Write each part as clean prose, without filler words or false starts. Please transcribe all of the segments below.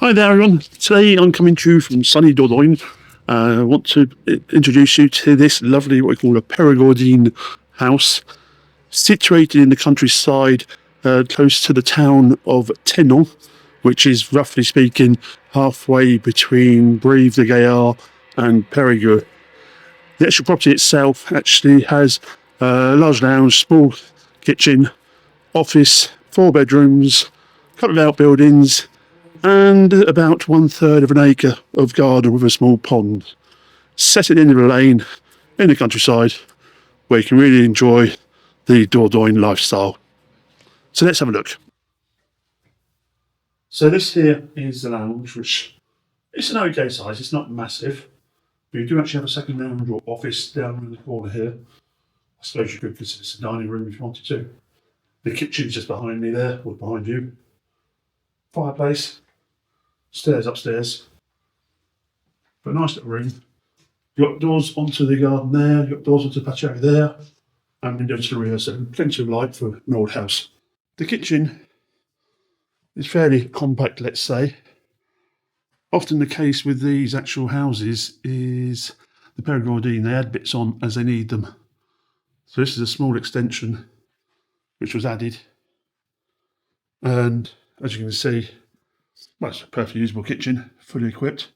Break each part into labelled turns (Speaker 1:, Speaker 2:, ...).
Speaker 1: Hi there everyone, today I'm coming to you from sunny Dordogne. I want to introduce you to this lovely, what we call a Perigordine house, situated in the countryside close to the town of Tenon, which is roughly speaking halfway between Brive-de-Gaillard and Périgueux. The actual property itself actually has a large lounge, small kitchen, office, 4 bedrooms, a couple of outbuildings, and about 1/3 of an acre of garden with a small pond, set at the end of a lane in the countryside where you can really enjoy the Dordogne lifestyle. So let's have a look. So this here is the lounge, which it's an okay size, it's not massive, but you do actually have a second lounge or office down in the corner here. I suppose you could consider this a dining room if you wanted to. The kitchen's just behind me there, or behind you. Fireplace. Stairs upstairs, but a nice little room. You've got doors onto the garden there, you've got doors onto the patio there, and windows to the rear, so plenty of light for an old house. The kitchen is fairly compact, let's say. Often the case with these actual houses is the Perigordine, they add bits on as they need them. So this is a small extension which was added, and as you can see, well, it's a perfectly usable kitchen, fully equipped,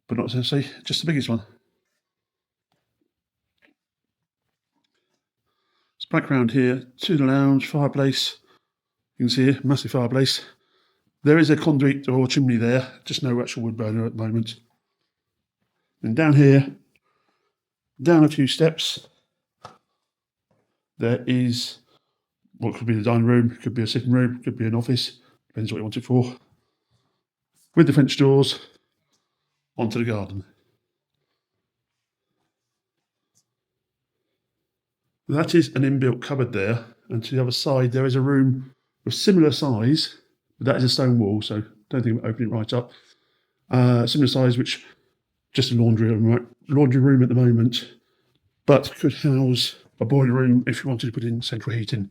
Speaker 1: but not to say just the biggest one. It's background here to the lounge, fireplace. You can see here, massive fireplace. There is a conduit or chimney there, just no actual wood burner at the moment. And down here, down a few steps, there is what could be the dining room, could be a sitting room, could be an office, depends what you want it for, with the French doors onto the garden. That is an inbuilt cupboard there, and to the other side there is a room of similar size, but that is a stone wall, so don't think about opening it right up. Similar size, which just a laundry room at the moment, but could house a boiler room if you wanted to put in central heating.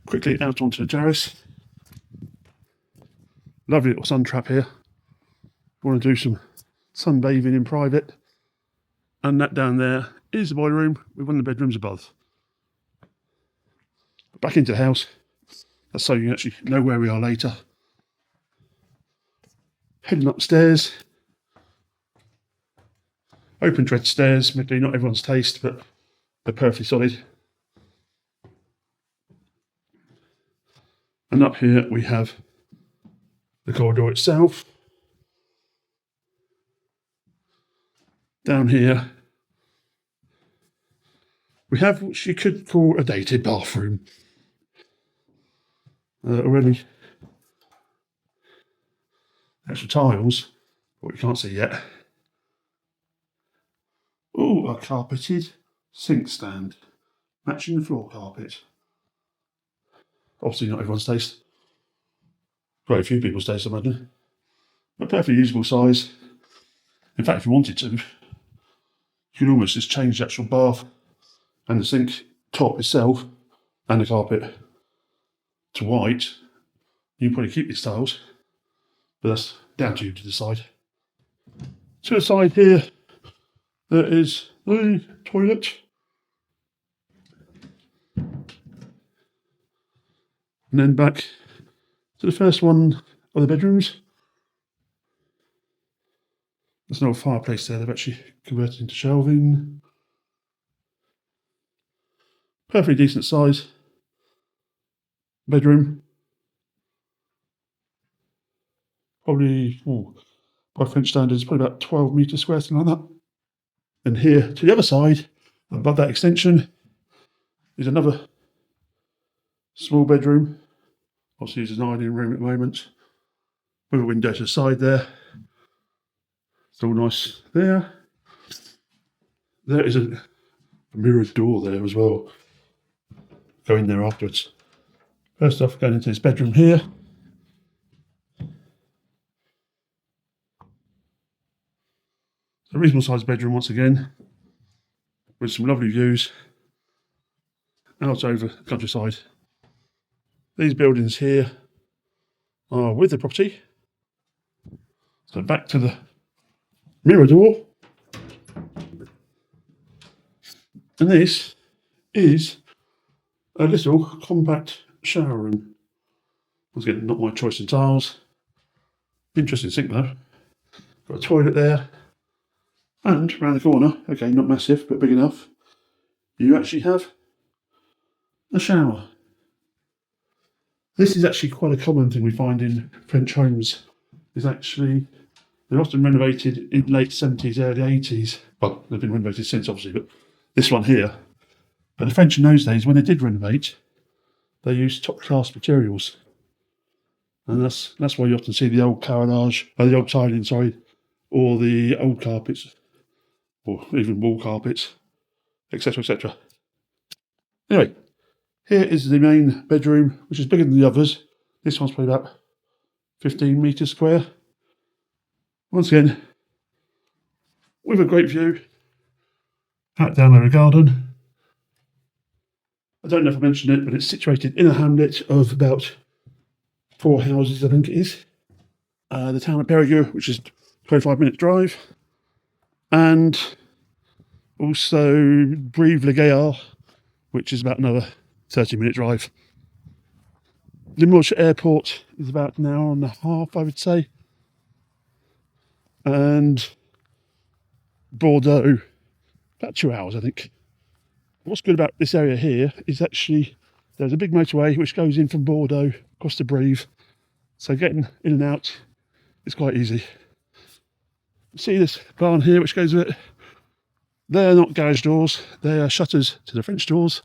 Speaker 1: Quickly out onto the terrace. Lovely little sun trap here. Want to do some sunbathing in private. And that down there is the boiler room with one of the bedrooms above. Back into the house. That's so you can actually know where we are later. Heading upstairs. Open tread stairs, maybe not everyone's taste, but they're perfectly solid. And up here we have the corridor itself. Down here we have what you could call a dated bathroom. Already extra tiles, what you can't see yet. Oh, a carpeted sink stand, matching the floor carpet. Obviously not everyone's taste. Quite a few people's taste, I imagine. But perfectly usable size. In fact, if you wanted to, you could almost just change the actual bath and the sink top itself and the carpet to white. You can probably keep these tiles, but that's down to you to decide. To the side here, there is the toilet. And then back to the first one of the bedrooms. There's no fireplace there, they've actually converted into shelving. Perfectly decent size bedroom. Probably, by French standards, probably about 12 metres square, something like that. And here to the other side, above that extension, is another small bedroom. Obviously used as an ironing room at the moment, with a window to the side there. It's all nice there. There is a mirrored door there as well. Go in there afterwards. First off, going into this bedroom here. A reasonable sized bedroom once again, with some lovely views out over the countryside. These buildings here are with the property. So back to the mirror door. And this is a little compact shower room. Once again, not my choice of tiles. Interesting sink though. Got a toilet there. And around the corner, okay, not massive, but big enough, you actually have a shower. This is actually quite a common thing we find in French homes. Is actually, they're often renovated in late 70s, early 80s. Well, they've been renovated since obviously, but this one here. But the French in those days, when they did renovate, they used top class materials. And that's why you often see the old carrelage, or the old tiling, sorry, or the old carpets, or even wall carpets, etc., etc. Anyway, here is the main bedroom, which is bigger than the others. This one's probably about 15 metres square. Once again, with a great view out down the garden. I don't know if I mentioned it, but it's situated in a hamlet of about 4 houses, I think it is. The town of Patio, which is 25-minute drive. And also Brive-le-Gaillard, which is about another 30-minute drive. Limoges Airport is about an hour and a half, I would say. And Bordeaux, about 2 hours, I think. What's good about this area here is actually there's a big motorway which goes in from Bordeaux across to Brive. So getting in and out is quite easy. See this barn here which goes with it? They're not garage doors, they are shutters to the French doors.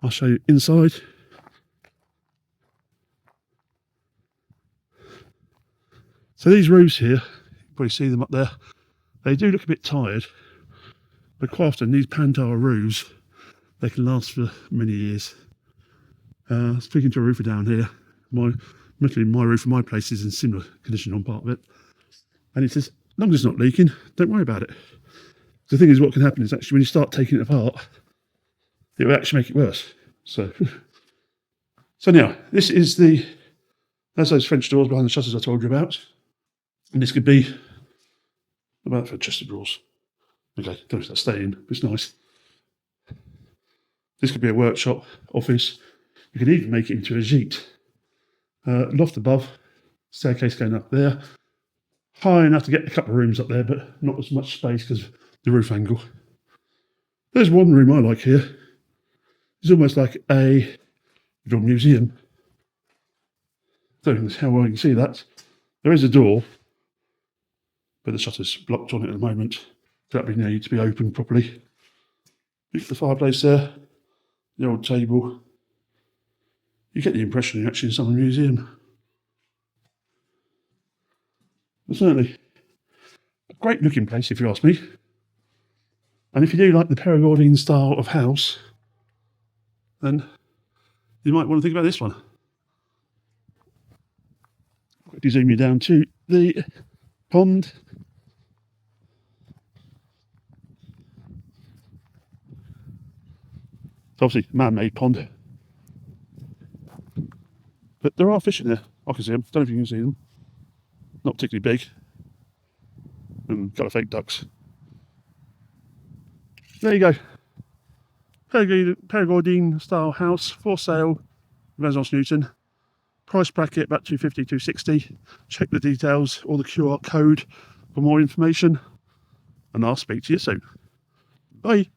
Speaker 1: I'll show you inside. So these roofs here, you can probably see them up there, they do look a bit tired, but quite often these Pantara roofs, they can last for many years. Speaking to a roofer down here, my roof of my place is in similar condition on part of it, and he says, as long as it's not leaking, don't worry about it. The thing is, what can happen is actually when you start taking it apart, it will actually make it worse. So now, this is that's those French doors behind the shutters I told you about. And this could be about for chest of drawers. Okay, don't let that stay in, it's nice. This could be a workshop, office. You could even make it into a gîte. Loft above, staircase going up there. High enough to get a couple of rooms up there, but not as much space because of the roof angle. There's one room I like here. It's almost like a little museum. Don't know how well you can see that. There is a door, but the shutter's blocked on it at the moment. That would need to be opened properly. Look at the fireplace there, the old table. You get the impression you're actually in some museum. But certainly a great looking place if you ask me. And if you do like the Perigordine style of house, then you might want to think about this one. Quickly zoom you down to the pond. It's obviously a man-made pond. But there are fish in there. I can see them. Don't know if you can see them. Not particularly big. And got a fake ducks. There you go. Perigordine style house for sale. Agence Newton. Price bracket about 250, 260. Check the details or the QR code for more information. And I'll speak to you soon. Bye.